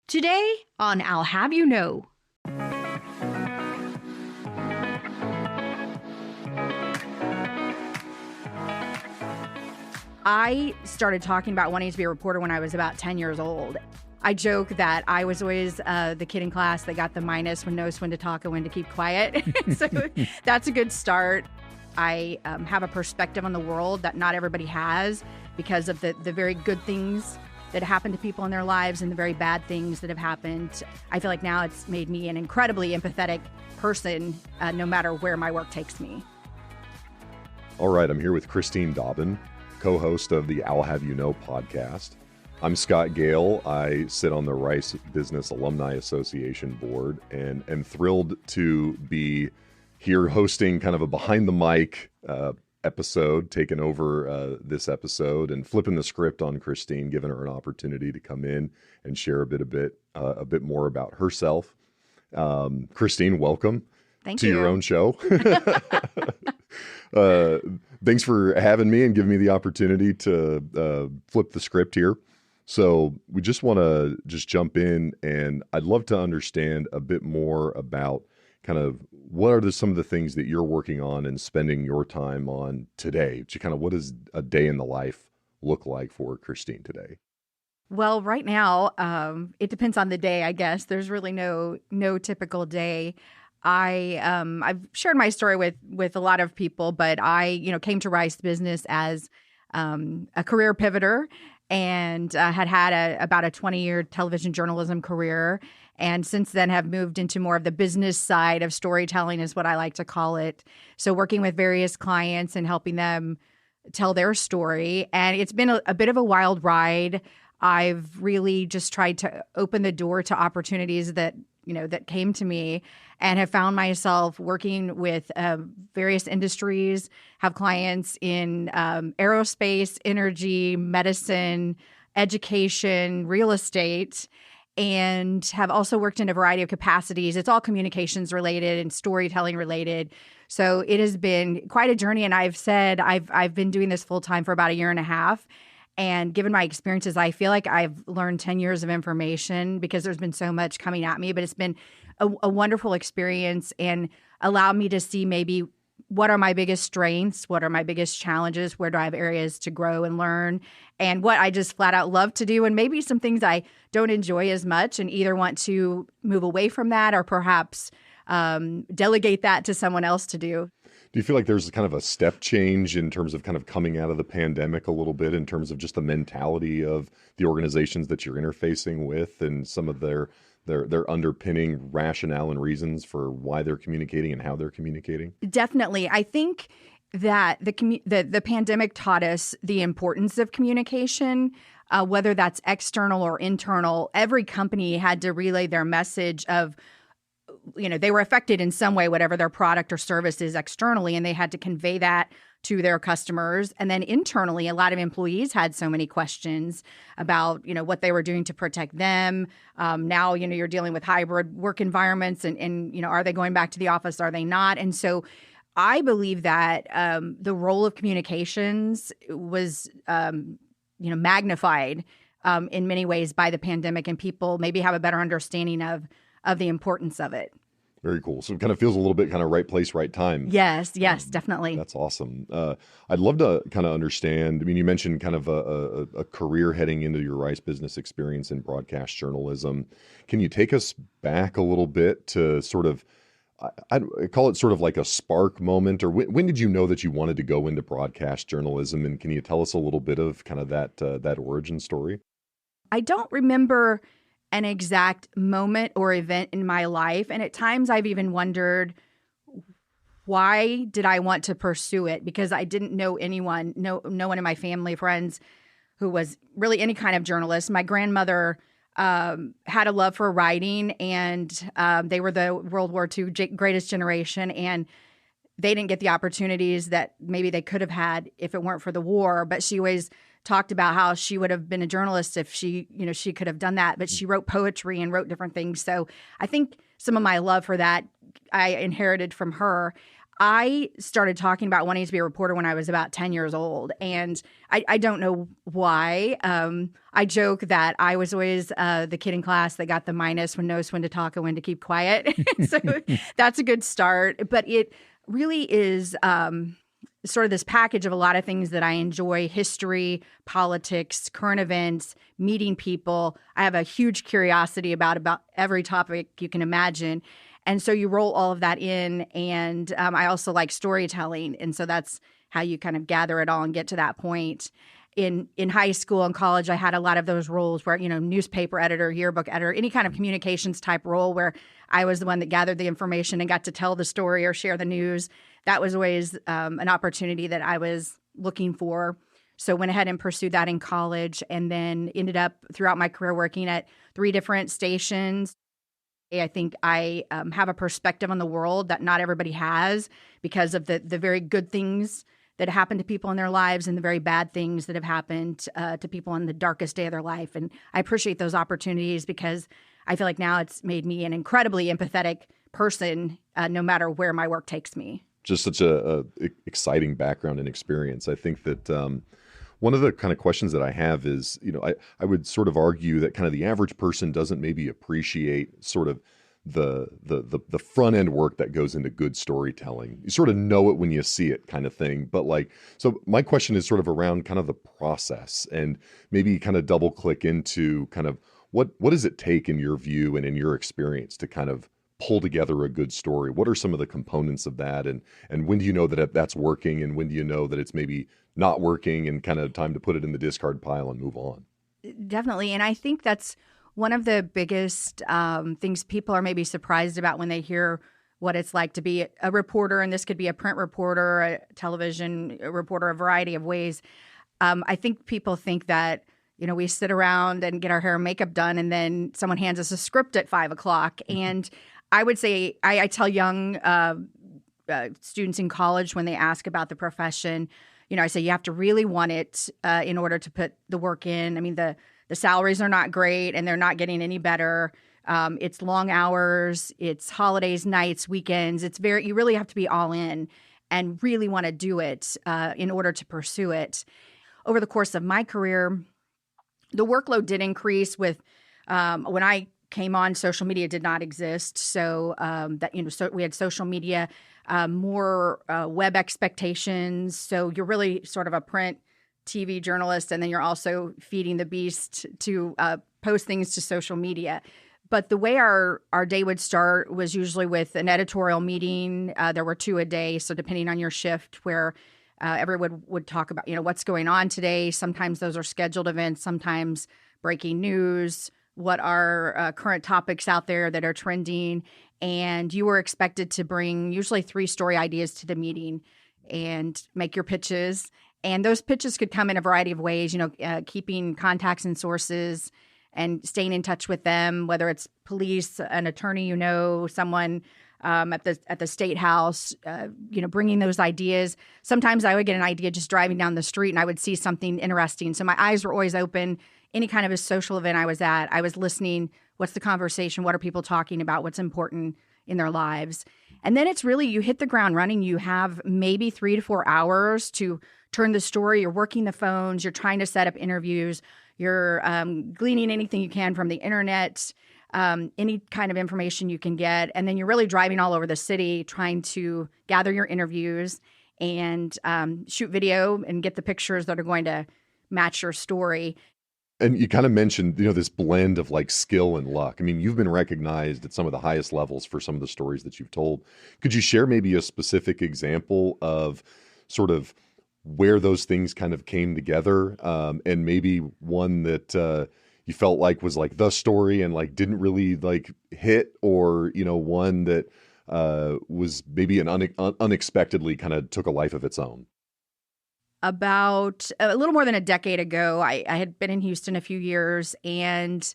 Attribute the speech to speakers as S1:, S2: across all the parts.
S1: Today on I'll Have You Know. I started talking about wanting to be a reporter when I was about 10 years old. I joke that I was always the kid in class that got the minus when knows when to talk and when to keep quiet. So that's a good start. I have a perspective on the world that not everybody has because of the very good things that happen to people in their lives and the very bad things that have happened. I feel like now it's made me an incredibly empathetic person, no matter where my work takes me.
S2: All right, I'm here with Christine Dobbyn, co-host of the I'll Have You Know podcast. I'm Scott Gale. I sit on the Rice Business Alumni Association board and am thrilled to be here hosting kind of a behind the mic episode, taking over this episode and flipping the script on Christine, giving her an opportunity to come in and share a bit more about herself. Christine, welcome to your own show. Thanks for having me and giving me the opportunity to flip the script here. So we just want to jump in, and I'd love to understand a bit more about kind of what are some of the things that you're working on and spending your time on today. What does a day in the life look like for Christine today?
S1: Well, right now, it depends on the day, I guess. There's really no typical day. I've shared my story with a lot of people, but I came to Rice Business as a career pivoter and had about a 20-year television journalism career. And since then have moved into more of the business side of storytelling is what I like to call it. So working with various clients and helping them tell their story. And it's been a bit of a wild ride. I've really just tried to open the door to opportunities that came to me and have found myself working with various industries, have clients in aerospace, energy, medicine, education, real estate, and have also worked in a variety of capacities. It's all communications related and storytelling related. So it has been quite a journey. And I've said I've been doing this full time for about a year and a half. And given my experiences, I feel like I've learned 10 years of information because there's been so much coming at me. But it's been a wonderful experience and allowed me to see maybe what are my biggest strengths, what are my biggest challenges, where do I have areas to grow and learn, and what I just flat out love to do, and maybe some things I don't enjoy as much and either want to move away from that or perhaps delegate that to someone else to do.
S2: Do you feel like there's kind of a step change in terms of kind of coming out of the pandemic a little bit in terms of just the mentality of the organizations that you're interfacing with and some of their underpinning rationale and reasons for why they're communicating and how they're communicating?
S1: Definitely. I think that the pandemic taught us the importance of communication, whether that's external or internal. Every company had to relay their message of they were affected in some way, whatever their product or service is externally, and they had to convey that to their customers. And then internally, a lot of employees had so many questions about, what they were doing to protect them. Now, you're dealing with hybrid work environments and are they going back to the office? Are they not? And so I believe that the role of communications was, magnified in many ways by the pandemic, and people maybe have a better understanding of the importance of it.
S2: Very cool. So it kind of feels a little bit kind of right place, right time.
S1: Yes, definitely.
S2: That's awesome. I'd love to kind of understand, you mentioned kind of a career heading into your Rice Business experience in broadcast journalism. Can you take us back a little bit to sort of, I call it sort of like a spark moment, or when did you know that you wanted to go into broadcast journalism? And can you tell us a little bit of kind of that origin story?
S1: I don't remember an exact moment or event in my life. And at times I've even wondered, why did I want to pursue it? Because I didn't know anyone, no one in my family, friends who was really any kind of journalist. My grandmother had a love for writing, and they were the World War II greatest generation. And they didn't get the opportunities that maybe they could have had if it weren't for the war. But she always talked about how she would have been a journalist if she could have done that. But she wrote poetry and wrote different things. So I think some of my love for that I inherited from her. I started talking about wanting to be a reporter when I was about 10 years old. And I don't know why. I joke that I was always the kid in class that got the minus when knows when to talk and when to keep quiet. So that's a good start. But it really is sort of this package of a lot of things that I enjoy: history, politics, current events, meeting people. I have a huge curiosity about every topic you can imagine. And so you roll all of that in. And I also like storytelling. And so that's how you kind of gather it all and get to that point. In high school and college, I had a lot of those roles where, newspaper editor, yearbook editor, any kind of communications type role where I was the one that gathered the information and got to tell the story or share the news. That was always an opportunity that I was looking for. So went ahead and pursued that in college, and then ended up throughout my career working at 3 different stations. I think I have a perspective on the world that not everybody has, because of the very good things that happen to people in their lives and the very bad things that have happened to people on the darkest day of their life. And I appreciate those opportunities because I feel like now it's made me an incredibly empathetic person, no matter where my work takes me.
S2: Just such a exciting background and experience. I think that one of the kind of questions that I have is, I would sort of argue that kind of the average person doesn't maybe appreciate sort of the front end work that goes into good storytelling. You sort of know it when you see it, kind of thing. But so my question is sort of around kind of the process, and maybe kind of double click into kind of what does it take in your view and in your experience to kind of pull together a good story? What are some of the components of that? And when do you know that that's working, and when do you know that it's maybe not working and kind of time to put it in the discard pile and move on?
S1: Definitely. And I think that's one of the biggest things people are maybe surprised about when they hear what it's like to be a reporter. And this could be a print reporter, a television reporter, a variety of ways. I think people think that, we sit around and get our hair and makeup done, and then someone hands us a script at 5 o'clock. And I would say, I tell young students in college when they ask about the profession, I say you have to really want it in order to put the work in. I mean, the salaries are not great, and they're not getting any better. It's long hours, it's holidays, nights, weekends. You really have to be all in and really want to do it in order to pursue it. Over the course of my career, the workload did increase with when I came on, social media did not exist. So so we had social media, more web expectations. So you're really sort of a print TV journalist, and then you're also feeding the beast to post things to social media. But the way our day would start was usually with an editorial meeting. There were 2 a day, so depending on your shift, where everyone would talk about, what's going on today. Sometimes those are scheduled events, sometimes breaking news, what are current topics out there that are trending. And you were expected to bring usually 3 story ideas to the meeting and make your pitches. And those pitches could come in a variety of ways, keeping contacts and sources and staying in touch with them, whether it's police, an attorney, someone at the state house, bringing those ideas. Sometimes I would get an idea just driving down the street, and I would see something interesting. So my eyes were always open. Any kind of a social event I was at, I was listening. What's the conversation? What are people talking about? What's important in their lives? And then it's really, you hit the ground running. You have maybe 3 to 4 hours to turn the story. You're working the phones. You're trying to set up interviews. You're gleaning anything you can from the internet, any kind of information you can get. And then you're really driving all over the city trying to gather your interviews and shoot video and get the pictures that are going to match your story.
S2: And you kind of mentioned, this blend of skill and luck. I mean, you've been recognized at some of the highest levels for some of the stories that you've told. Could you share maybe a specific example of sort of where those things kind of came together, and maybe one that you felt like was the story and didn't really hit, or one that was maybe an unexpectedly kind of took a life of its own?
S1: About a little more than a decade ago, I had been in Houston a few years, and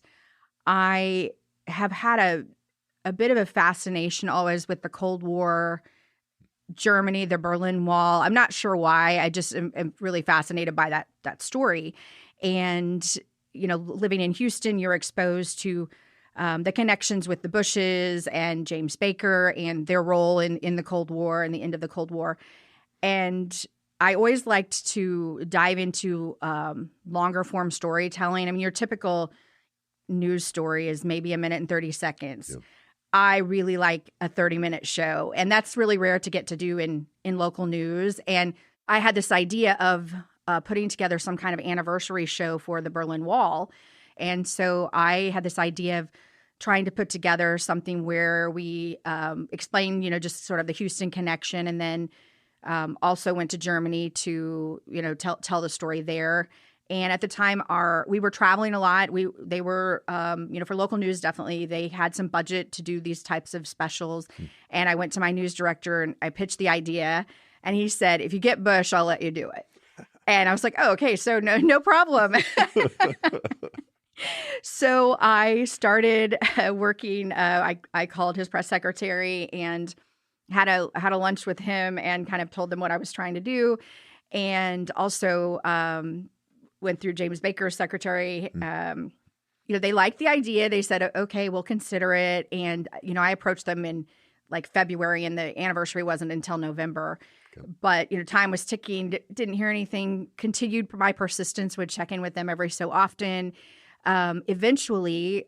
S1: I have had a bit of a fascination always with the Cold War, Germany, the Berlin Wall. I'm not sure why. I just am really fascinated by that story. And, living in Houston, you're exposed to the connections with the Bushes and James Baker and their role in the Cold War and the end of the Cold War. And I always liked to dive into longer form storytelling. I mean, your typical news story is maybe a minute and 30 seconds.
S2: Yep.
S1: I really like a 30-minute show, and that's really rare to get to do in local news. And I had this idea of putting together some kind of anniversary show for the Berlin Wall. And so I had this idea of trying to put together something where we explain, just sort of the Houston connection, and then also went to Germany to, tell the story there. And at the time, we were traveling a lot. They were, for local news, definitely, they had some budget to do these types of specials. And I went to my news director and I pitched the idea. And he said, if you get Bush, I'll let you do it. And I was like, oh, okay, so no problem. So I started working. I called his press secretary and had a lunch with him and kind of told them what I was trying to do. And also went through James Baker's secretary. They liked the idea. They said, okay, we'll consider it. And, I approached them in like February, and the anniversary wasn't until November. Okay. But, time was ticking, didn't hear anything, continued my persistence, would check in with them every so often. Eventually,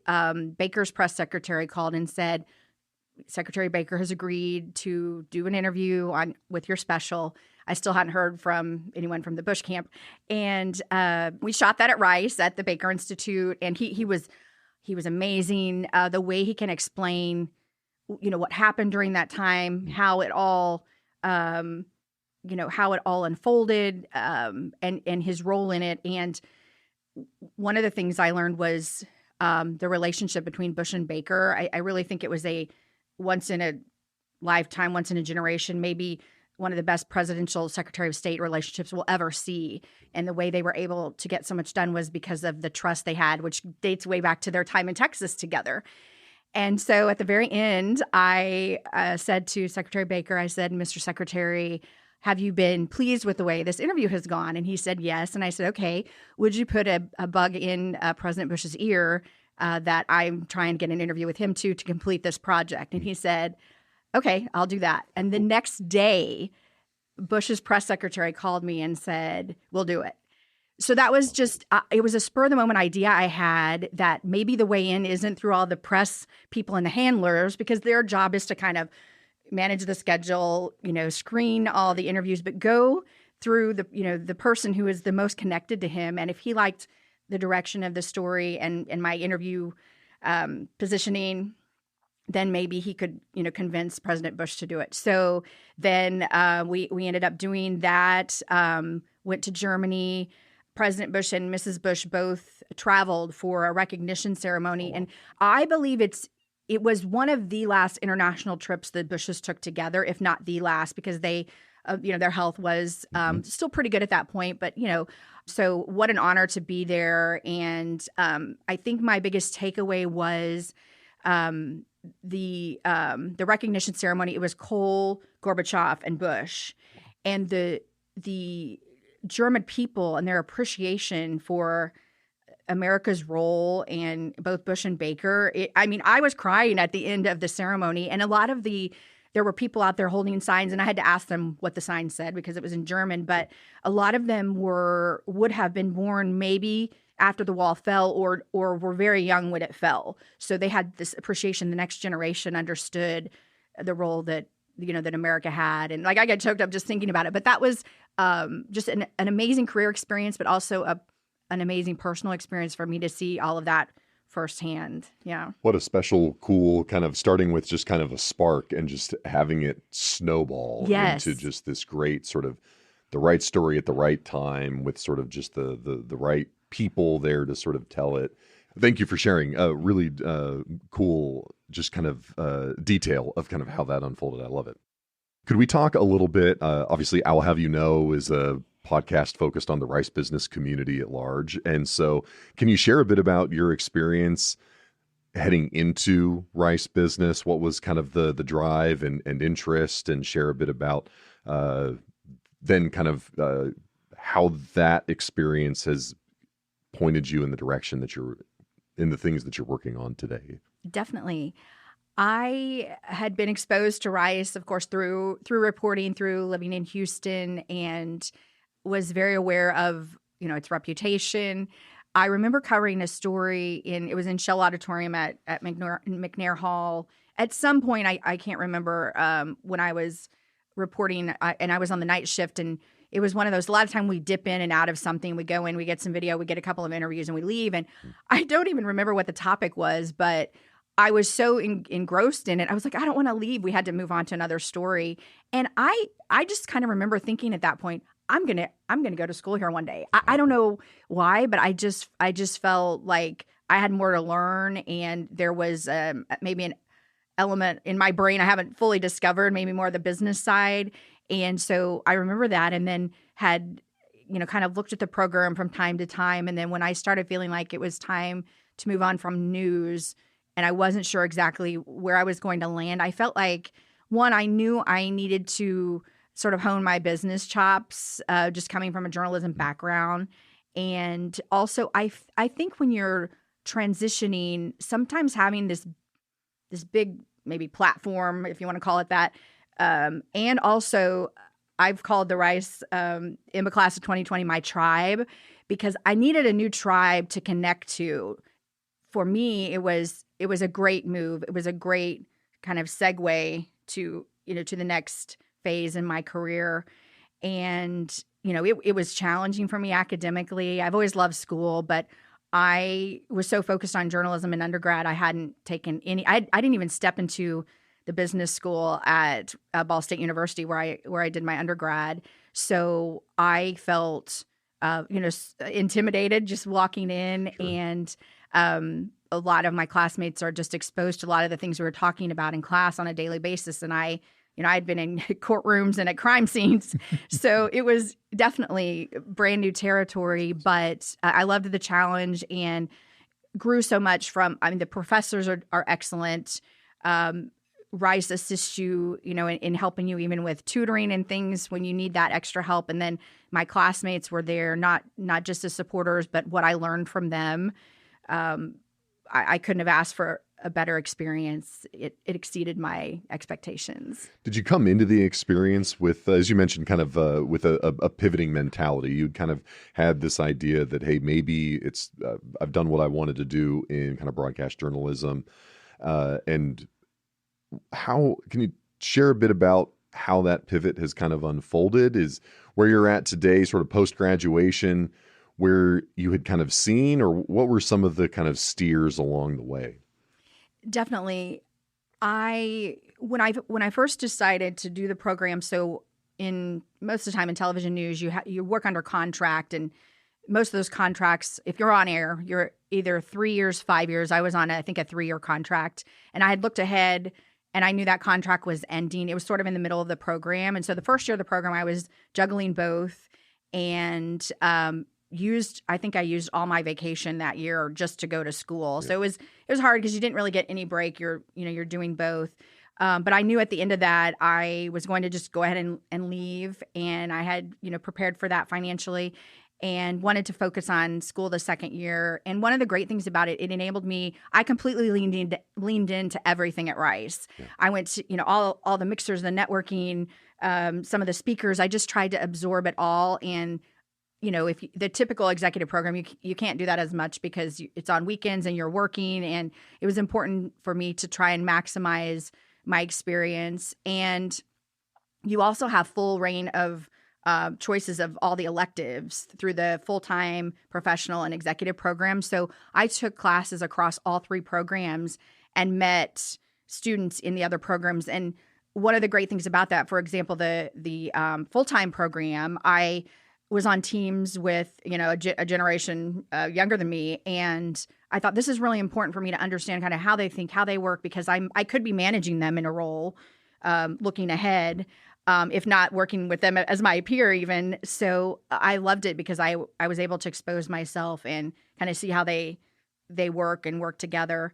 S1: Baker's press secretary called and said, Secretary Baker has agreed to do an interview with your special. I still hadn't heard from anyone from the Bush camp. And we shot that at Rice at the Baker Institute. And he was amazing. The way he can explain, what happened during that time, how it all, unfolded, and his role in it. And one of the things I learned was the relationship between Bush and Baker. I really think it was a once in a lifetime, once in a generation, maybe one of the best presidential Secretary of State relationships we'll ever see. And the way they were able to get so much done was because of the trust they had, which dates way back to their time in Texas together. And so at the very end, I said to Secretary Baker, I said, Mr. Secretary, have you been pleased with the way this interview has gone? And he said, yes. And I said, okay, would you put a bug in President Bush's ear that I'm trying to get an interview with him to complete this project? And he said, okay, I'll do that. And the next day, Bush's press secretary called me and said, we'll do it. So that was just, it was a spur of the moment idea I had that maybe the way in isn't through all the press people and the handlers, because their job is to kind of manage the schedule, screen all the interviews, but go through the person who is the most connected to him. And if he liked the direction of the story and my interview positioning, then maybe he could, convince President Bush to do it. So then we ended up doing that, went to Germany. President Bush and Mrs. Bush both traveled for a recognition ceremony. And I believe it was one of the last international trips the Bushes took together, if not the last, because they, their health was still pretty good at that point. But, so what an honor to be there. And I think my biggest takeaway was the recognition ceremony. It was Kohl, Gorbachev, and Bush, and the German people and their appreciation for America's role in both Bush and Baker. I was crying at the end of the ceremony, and there were people out there holding signs, and I had to ask them what the sign said because it was in German. But a lot of them would have been born maybe after the wall fell, or were very young when it fell. So they had this appreciation. The next generation understood the role that that America had, and I got choked up just thinking about it. But that was just an amazing career experience, but also an amazing personal experience for me to see all of that firsthand. Yeah.
S2: What a special, cool kind of starting with just kind of a spark and just having it snowball into just this great sort of the right story at the right time with sort of just the right people there to sort of tell it. Thank you for sharing really cool, just kind of detail of kind of how that unfolded. I love it. Could we talk a little bit? Obviously, I'll Have You Know is a podcast focused on the Rice business community at large. And so can you share a bit about your experience heading into Rice business? What was kind of the drive and interest, and share a bit about then kind of how that experience has pointed you in the direction that you're in the things that you're working on today?
S1: Definitely. I had been exposed to rice, of course, through reporting, through living in Houston, and was very aware of, its reputation. I remember covering a story it was in Shell Auditorium at McNair Hall. At some point, I can't remember, when I was reporting, and I was on the night shift, and it was one of those, a lot of time we dip in and out of something. We go in, we get some video, we get a couple of interviews, and we leave. And I don't even remember what the topic was, but I was so engrossed in it. I was like, I don't want to leave. We had to move on to another story. And I just kind of remember thinking at that point, I'm gonna go to school here one day. I don't know why, but I just felt like I had more to learn, and there was maybe an element in my brain I haven't fully discovered, maybe more the business side. And so I remember that, and then had kind of looked at the program from time to time. And then when I started feeling like it was time to move on from news, and I wasn't sure exactly where I was going to land, I felt like, one, I knew I needed to sort of hone my business chops, just coming from a journalism background. And also, I think when you're transitioning, sometimes having this big, maybe platform, if you want to call it that, and also I've called the Rice IMBA class of 2020 my tribe, because I needed a new tribe to connect to. For me, it was a great move. It was a great kind of segue to to the next phase in my career. And it was challenging for me academically. I've always loved school, but I was so focused on journalism in undergrad, I hadn't taken any. I didn't even step into the business school at Ball State University where I did my undergrad. So I felt intimidated just walking in. Sure. And a lot of my classmates are just exposed to a lot of the things we were talking about in class on a daily basis. And I'd been in courtrooms and at crime scenes. So it was definitely brand new territory, but I loved the challenge and grew so much from, the professors are excellent. Rice assists you, in helping you even with tutoring and things when you need that extra help. And then my classmates were there, not just as supporters, but what I learned from them. I couldn't have asked for a better experience. It exceeded my expectations.
S2: Did you come into the experience with, as you mentioned, kind of with a pivoting mentality? You'd kind of had this idea that, hey, maybe it's I've done what I wanted to do in kind of broadcast journalism. And how can you share a bit about how that pivot has kind of unfolded? Is where you're at today, sort of post-graduation, where you had kind of seen, or what were some of the kind of steers along the way?
S1: Definitely. When I first decided to do the program, so in most of the time in television news, you work under contract, and most of those contracts, if you're on air, you're either 3 years, 5 years. I was on, I think, a 3-year contract, and I had looked ahead, and I knew that contract was ending. It was sort of in the middle of the program, and so the first year of the program, I was juggling both, and I think I used all my vacation that year just to go to school. Yeah. So it was hard because you didn't really get any break. You're doing both. But I knew at the end of that, I was going to just go ahead and leave. And I had, prepared for that financially and wanted to focus on school the second year. And one of the great things about it enabled me, I completely leaned into everything at Rice. Yeah. I went to, all the mixers, the networking, some of the speakers. I just tried to absorb it all. And if the typical executive program, you can't do that as much because it's on weekends and you're working. And it was important for me to try and maximize my experience. And you also have full reign of choices of all the electives through the full-time, professional, and executive programs. So I took classes across all 3 programs and met students in the other programs. And one of the great things about that, for example, the full-time program, I was on teams with, a generation younger than me. And I thought this is really important for me to understand kind of how they think, how they work, because I could be managing them in a role, looking ahead, if not working with them as my peer even. So I loved it because I was able to expose myself and kind of see how they work and work together.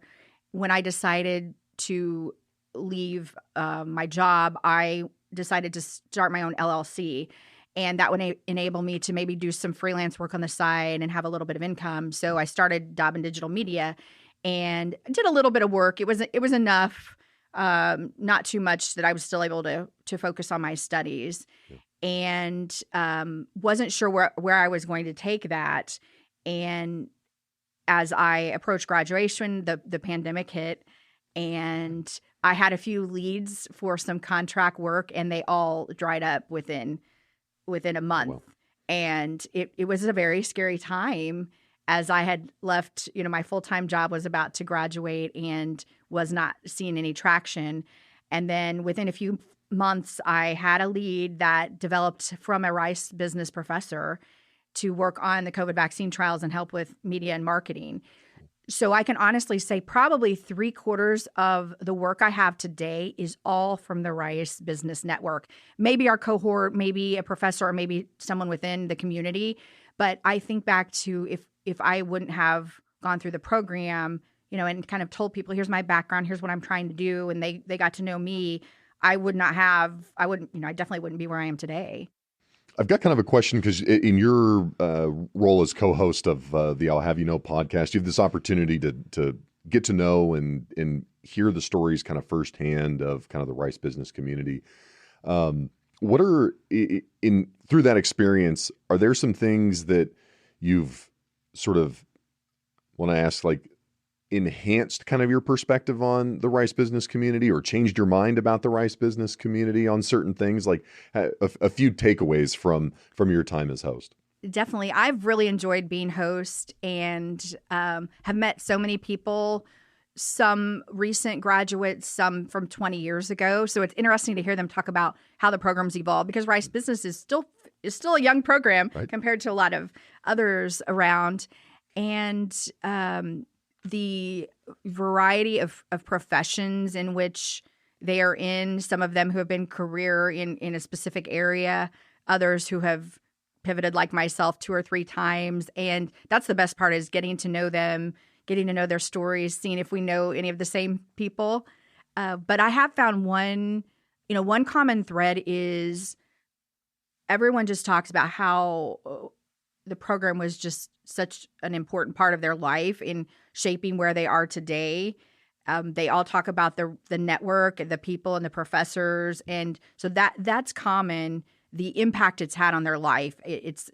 S1: When I decided to leave my job, I decided to start my own LLC. And that would enable me to maybe do some freelance work on the side and have a little bit of income. So I started Dobbyn Digital Media and did a little bit of work. It was enough, not too much, that I was still able to focus on my studies, and wasn't sure where I was going to take that. And as I approached graduation, the pandemic hit, and I had a few leads for some contract work, and they all dried up within a month.
S2: Wow.
S1: And it was a very scary time, as I had left, my full-time job was about to graduate and was not seeing any traction. And then within a few months, I had a lead that developed from a Rice business professor to work on the COVID vaccine trials and help with media and marketing. So I can honestly say probably 3/4 of the work I have today is all from the Rice Business Network. Maybe our cohort, maybe a professor, or maybe someone within the community. But I think back to if I wouldn't have gone through the program, and kind of told people, here's my background, here's what I'm trying to do, and they got to know me, I definitely wouldn't be where I am today.
S2: I've got kind of a question, because in your role as co-host of the I'll Have You Know podcast, you have this opportunity to get to know and hear the stories kind of firsthand of kind of the Rice business community. What are, through that experience, are there some things that you've sort of, want to ask, like, enhanced kind of your perspective on the Rice business community, or changed your mind about the Rice business community on certain things, like a few takeaways from your time as host?
S1: Definitely. I've really enjoyed being host, and have met so many people, some recent graduates, some from 20 years ago. So it's interesting to hear them talk about how the program's evolved, because Rice Business is still a young program, right, compared to a lot of others around. And the variety of professions in which they are in, some of them who have been career in a specific area, others who have pivoted like myself 2 or 3 times. And that's the best part, is getting to know them, getting to know their stories, seeing if we know any of the same people. But I have found one common thread is everyone just talks about how the program was just such an important part of their life in shaping where they are today. They all talk about the network, the people, and the professors, and so that's common. The impact it's had on their life, it's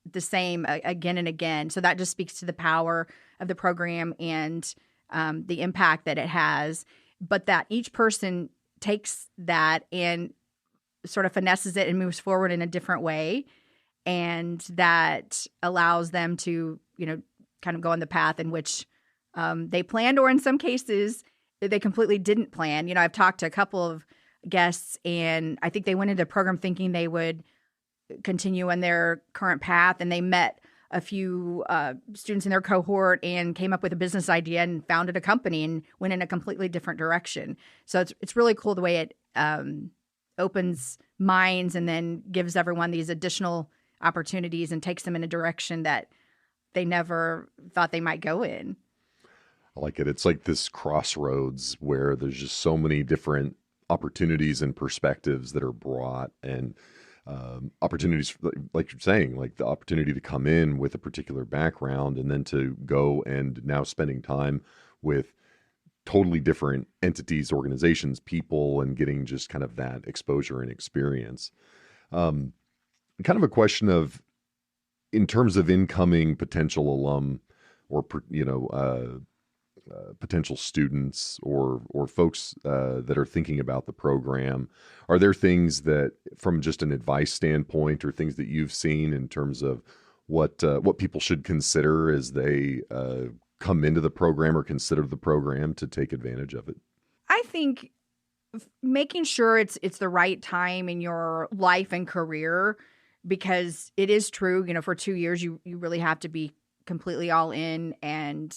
S1: the same again and again. So that just speaks to the power of the program and the impact that it has. But that each person takes that and sort of finesses it and moves forward in a different way. And that allows them to, kind of go on the path in which they planned, or in some cases they completely didn't plan. I've talked to a couple of guests, and I think they went into the program thinking they would continue on their current path, and they met a few students in their cohort and came up with a business idea and founded a company and went in a completely different direction. So it's really cool the way it opens minds and then gives everyone these additional opportunities and takes them in a direction that they never thought they might go in.
S2: I like it. It's like this crossroads where there's just so many different opportunities and perspectives that are brought, and opportunities, like you're saying, like the opportunity to come in with a particular background and then to go and now spending time with totally different entities, organizations, people, and getting just kind of that exposure and experience. Kind of a question of, in terms of incoming potential alum, or potential students, or folks that are thinking about the program, are there things that, from just an advice standpoint, or things that you've seen in terms of what people should consider as they come into the program or consider the program to take advantage of it?
S1: I think making sure it's the right time in your life and career, because it is true, for 2 years, you really have to be completely all in and,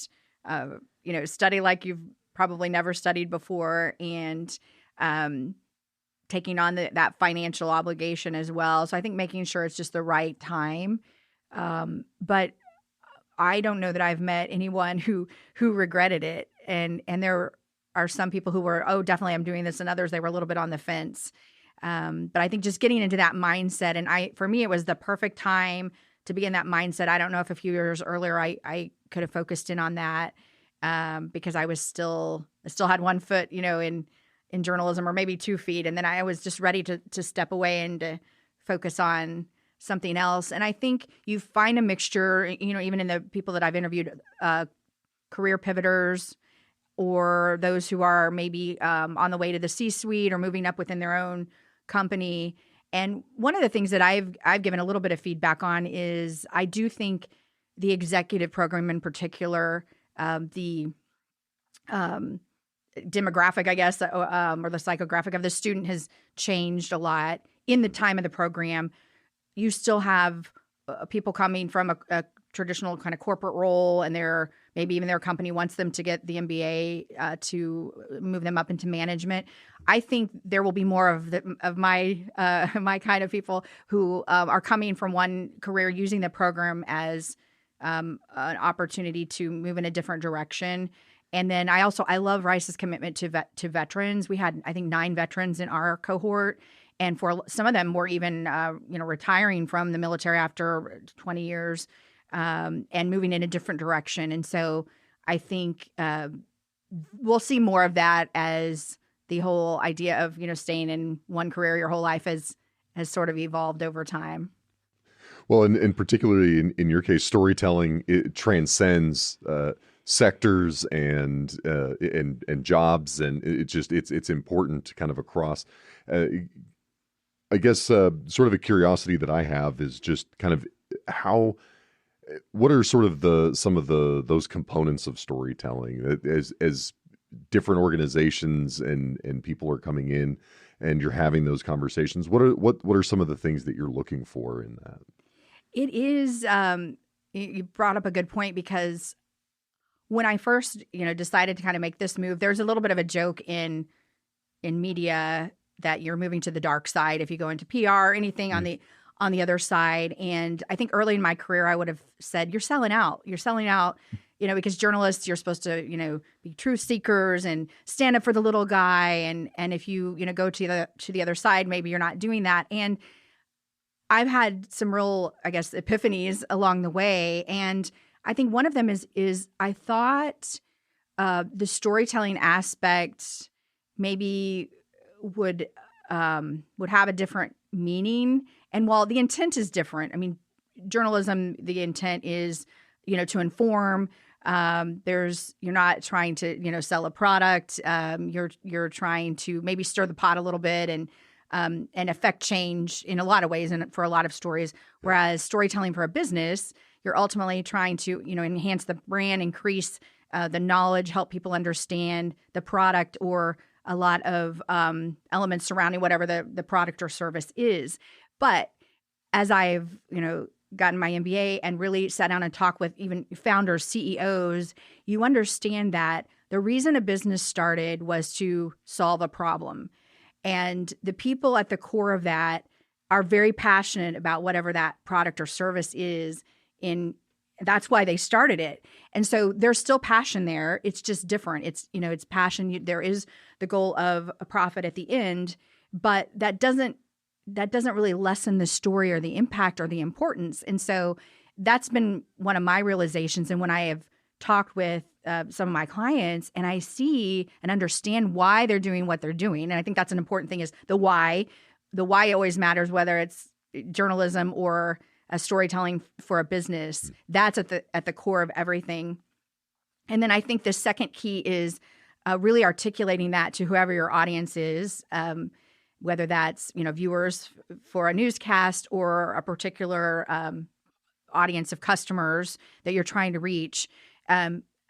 S1: study like you've probably never studied before, and taking on that financial obligation as well. So I think making sure it's just the right time. But I don't know that I've met anyone who regretted it. And there are some people who were, oh, definitely I'm doing this, and others, they were a little bit on the fence. But I think just getting into that mindset, and for me, it was the perfect time to be in that mindset. I don't know if a few years earlier I could have focused in on that, because I still had one foot, in journalism, or maybe 2 feet. And then I was just ready to step away and to focus on something else. And I think you find a mixture, even in the people that I've interviewed, career pivoters, or those who are maybe on the way to the C-suite or moving up within their own company. And one of the things that I've given a little bit of feedback on is I do think the executive program in particular, the demographic, I guess, or the psychographic of the student has changed a lot in the time of the program. You still have people coming from a traditional kind of corporate role, and maybe even their company wants them to get the MBA to move them up into management. I think there will be more of my my kind of people who are coming from one career, using the program as an opportunity to move in a different direction. And then I love Rice's commitment to veterans. We had, I think, 9 veterans in our cohort. And for some of them were even, retiring from the military after 20 years and moving in a different direction. And so I think we'll see more of that, as the whole idea of, staying in one career your whole life has sort of evolved over time.
S2: Well, and particularly in your case, storytelling, it transcends sectors and jobs, and it's important kind of across. I guess sort of a curiosity that I have is just kind of what are sort of some of those components of storytelling as different organizations and people are coming in and you're having those conversations. What are some of the things that you're looking for in that?
S1: It is, you brought up a good point, because when I first, decided to kind of make this move, there's a little bit of a joke in media that you're moving to the dark side if you go into PR or anything on the other side. And I think early in my career, I would have said, you're selling out, because journalists, you're supposed to, be truth seekers and stand up for the little guy. And if you, go to the other side, maybe you're not doing that. And I've had some real, I guess, epiphanies along the way. And I think one of them is I thought the storytelling aspect maybe would have a different meaning. And while the intent is different, I mean, journalism, the intent is, to inform. You're not trying to, sell a product. You're trying to maybe stir the pot a little bit and affect change in a lot of ways and for a lot of stories. Whereas storytelling for a business, you're ultimately trying to, enhance the brand, increase the knowledge, help people understand the product or a lot of elements surrounding whatever the product or service is. But as I've, gotten my MBA and really sat down and talked with even founders, CEOs, you understand that the reason a business started was to solve a problem. And the people at the core of that are very passionate about whatever that product or service is. That's why they started it. And so there's still passion there. It's just different. It's passion. There is the goal of a profit at the end, but that doesn't really lessen the story or the impact or the importance. And so that's been one of my realizations. And when I have talked with some of my clients and I see and understand why they're doing what they're doing, and I think that's an important thing, is the why. The why always matters, whether it's journalism or a storytelling for a business. That's at the core of everything. And then I think the second key is really articulating that to whoever your audience is, whether that's viewers for a newscast or a particular audience of customers that you're trying to reach,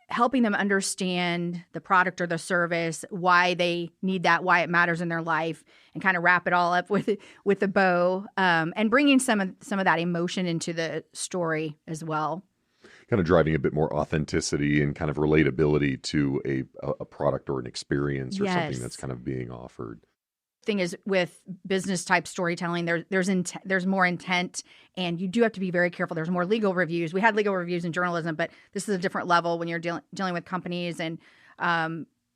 S1: helping them understand the product or the service, why they need that, why it matters in their life, and kind of wrap it all up with a bow, and bringing some of that emotion into the story as well.
S2: Kind of driving a bit more authenticity and kind of relatability to a product or an experience or something that's kind of being offered.
S1: Thing is, with business type storytelling, there's more intent, and you do have to be very careful. There's more legal reviews. We had legal reviews in journalism, but this is a different level when you're dealing with companies, and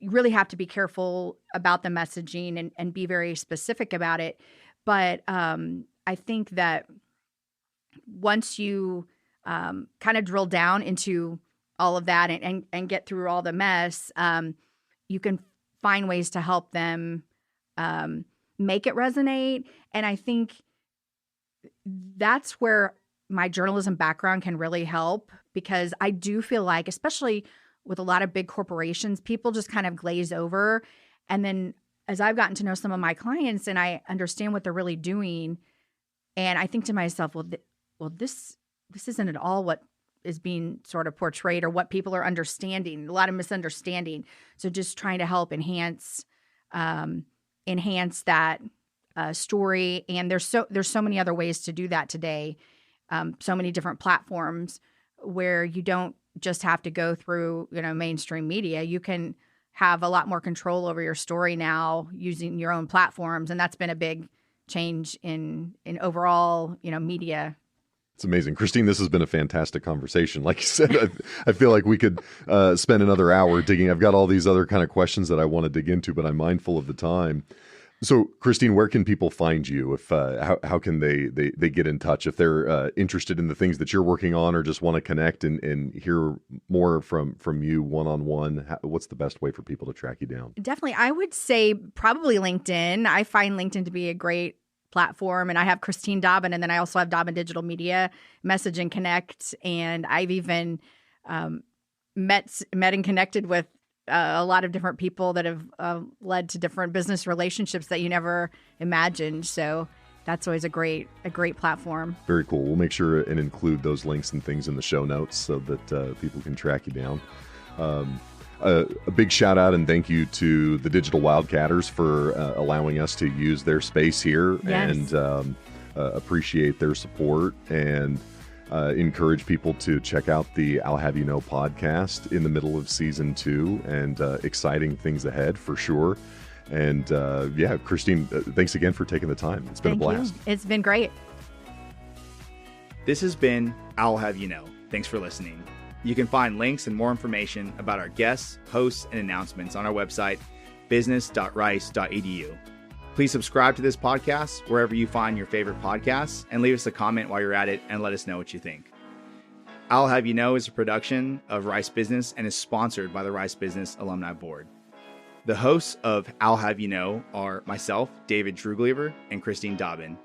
S1: you really have to be careful about the messaging and be very specific about it. But I think that once you kind of drill down into all of that and get through all the mess, you can find ways to help them make it resonate. And I think that's where my journalism background can really help, because I do feel like, especially with a lot of big corporations, people just kind of glaze over. And then as I've gotten to know some of my clients and I understand what they're really doing, and I think to myself, this isn't at all what is being sort of portrayed or what people are understanding. A lot of misunderstanding. So just trying to help enhance that story. And there's so many other ways to do that today. So many different platforms where you don't just have to go through, mainstream media. You can have a lot more control over your story now using your own platforms. And that's been a big change in overall, media.
S2: It's amazing. Christine, this has been a fantastic conversation. Like you said, I feel like we could spend another hour digging. I've got all these other kind of questions that I want to dig into, but I'm mindful of the time. So, Christine, where can people find you? If how can they get in touch if they're interested in the things that you're working on, or just want to connect and hear more from you one-on-one? What's the best way for people to track you down?
S1: Definitely. I would say probably LinkedIn. I find LinkedIn to be a great platform, and I have Christine Dobbyn, and then I also have Dobbyn Digital Media, Message and Connect, and I've even met and connected with a lot of different people that have led to different business relationships that you never imagined. So that's always a great platform.
S2: Very cool. We'll make sure and include those links and things in the show notes so that people can track you down. A big shout out and thank you to the Digital Wildcatters for allowing us to use their space here.
S1: Yes.
S2: And appreciate their support, and encourage people to check out the I'll Have You Know podcast in the middle of season 2, and exciting things ahead for sure. And Christine, thanks again for taking the time. It's been a blast.
S1: It's been great.
S3: This has been I'll Have You Know. Thanks for listening. You can find links and more information about our guests, hosts, and announcements on our website, business.rice.edu. Please subscribe to this podcast wherever you find your favorite podcasts, and leave us a comment while you're at it and let us know what you think. I'll Have You Know is a production of Rice Business and is sponsored by the Rice Business Alumni Board. The hosts of I'll Have You Know are myself, David Trugliever, and Christine Dobbyn.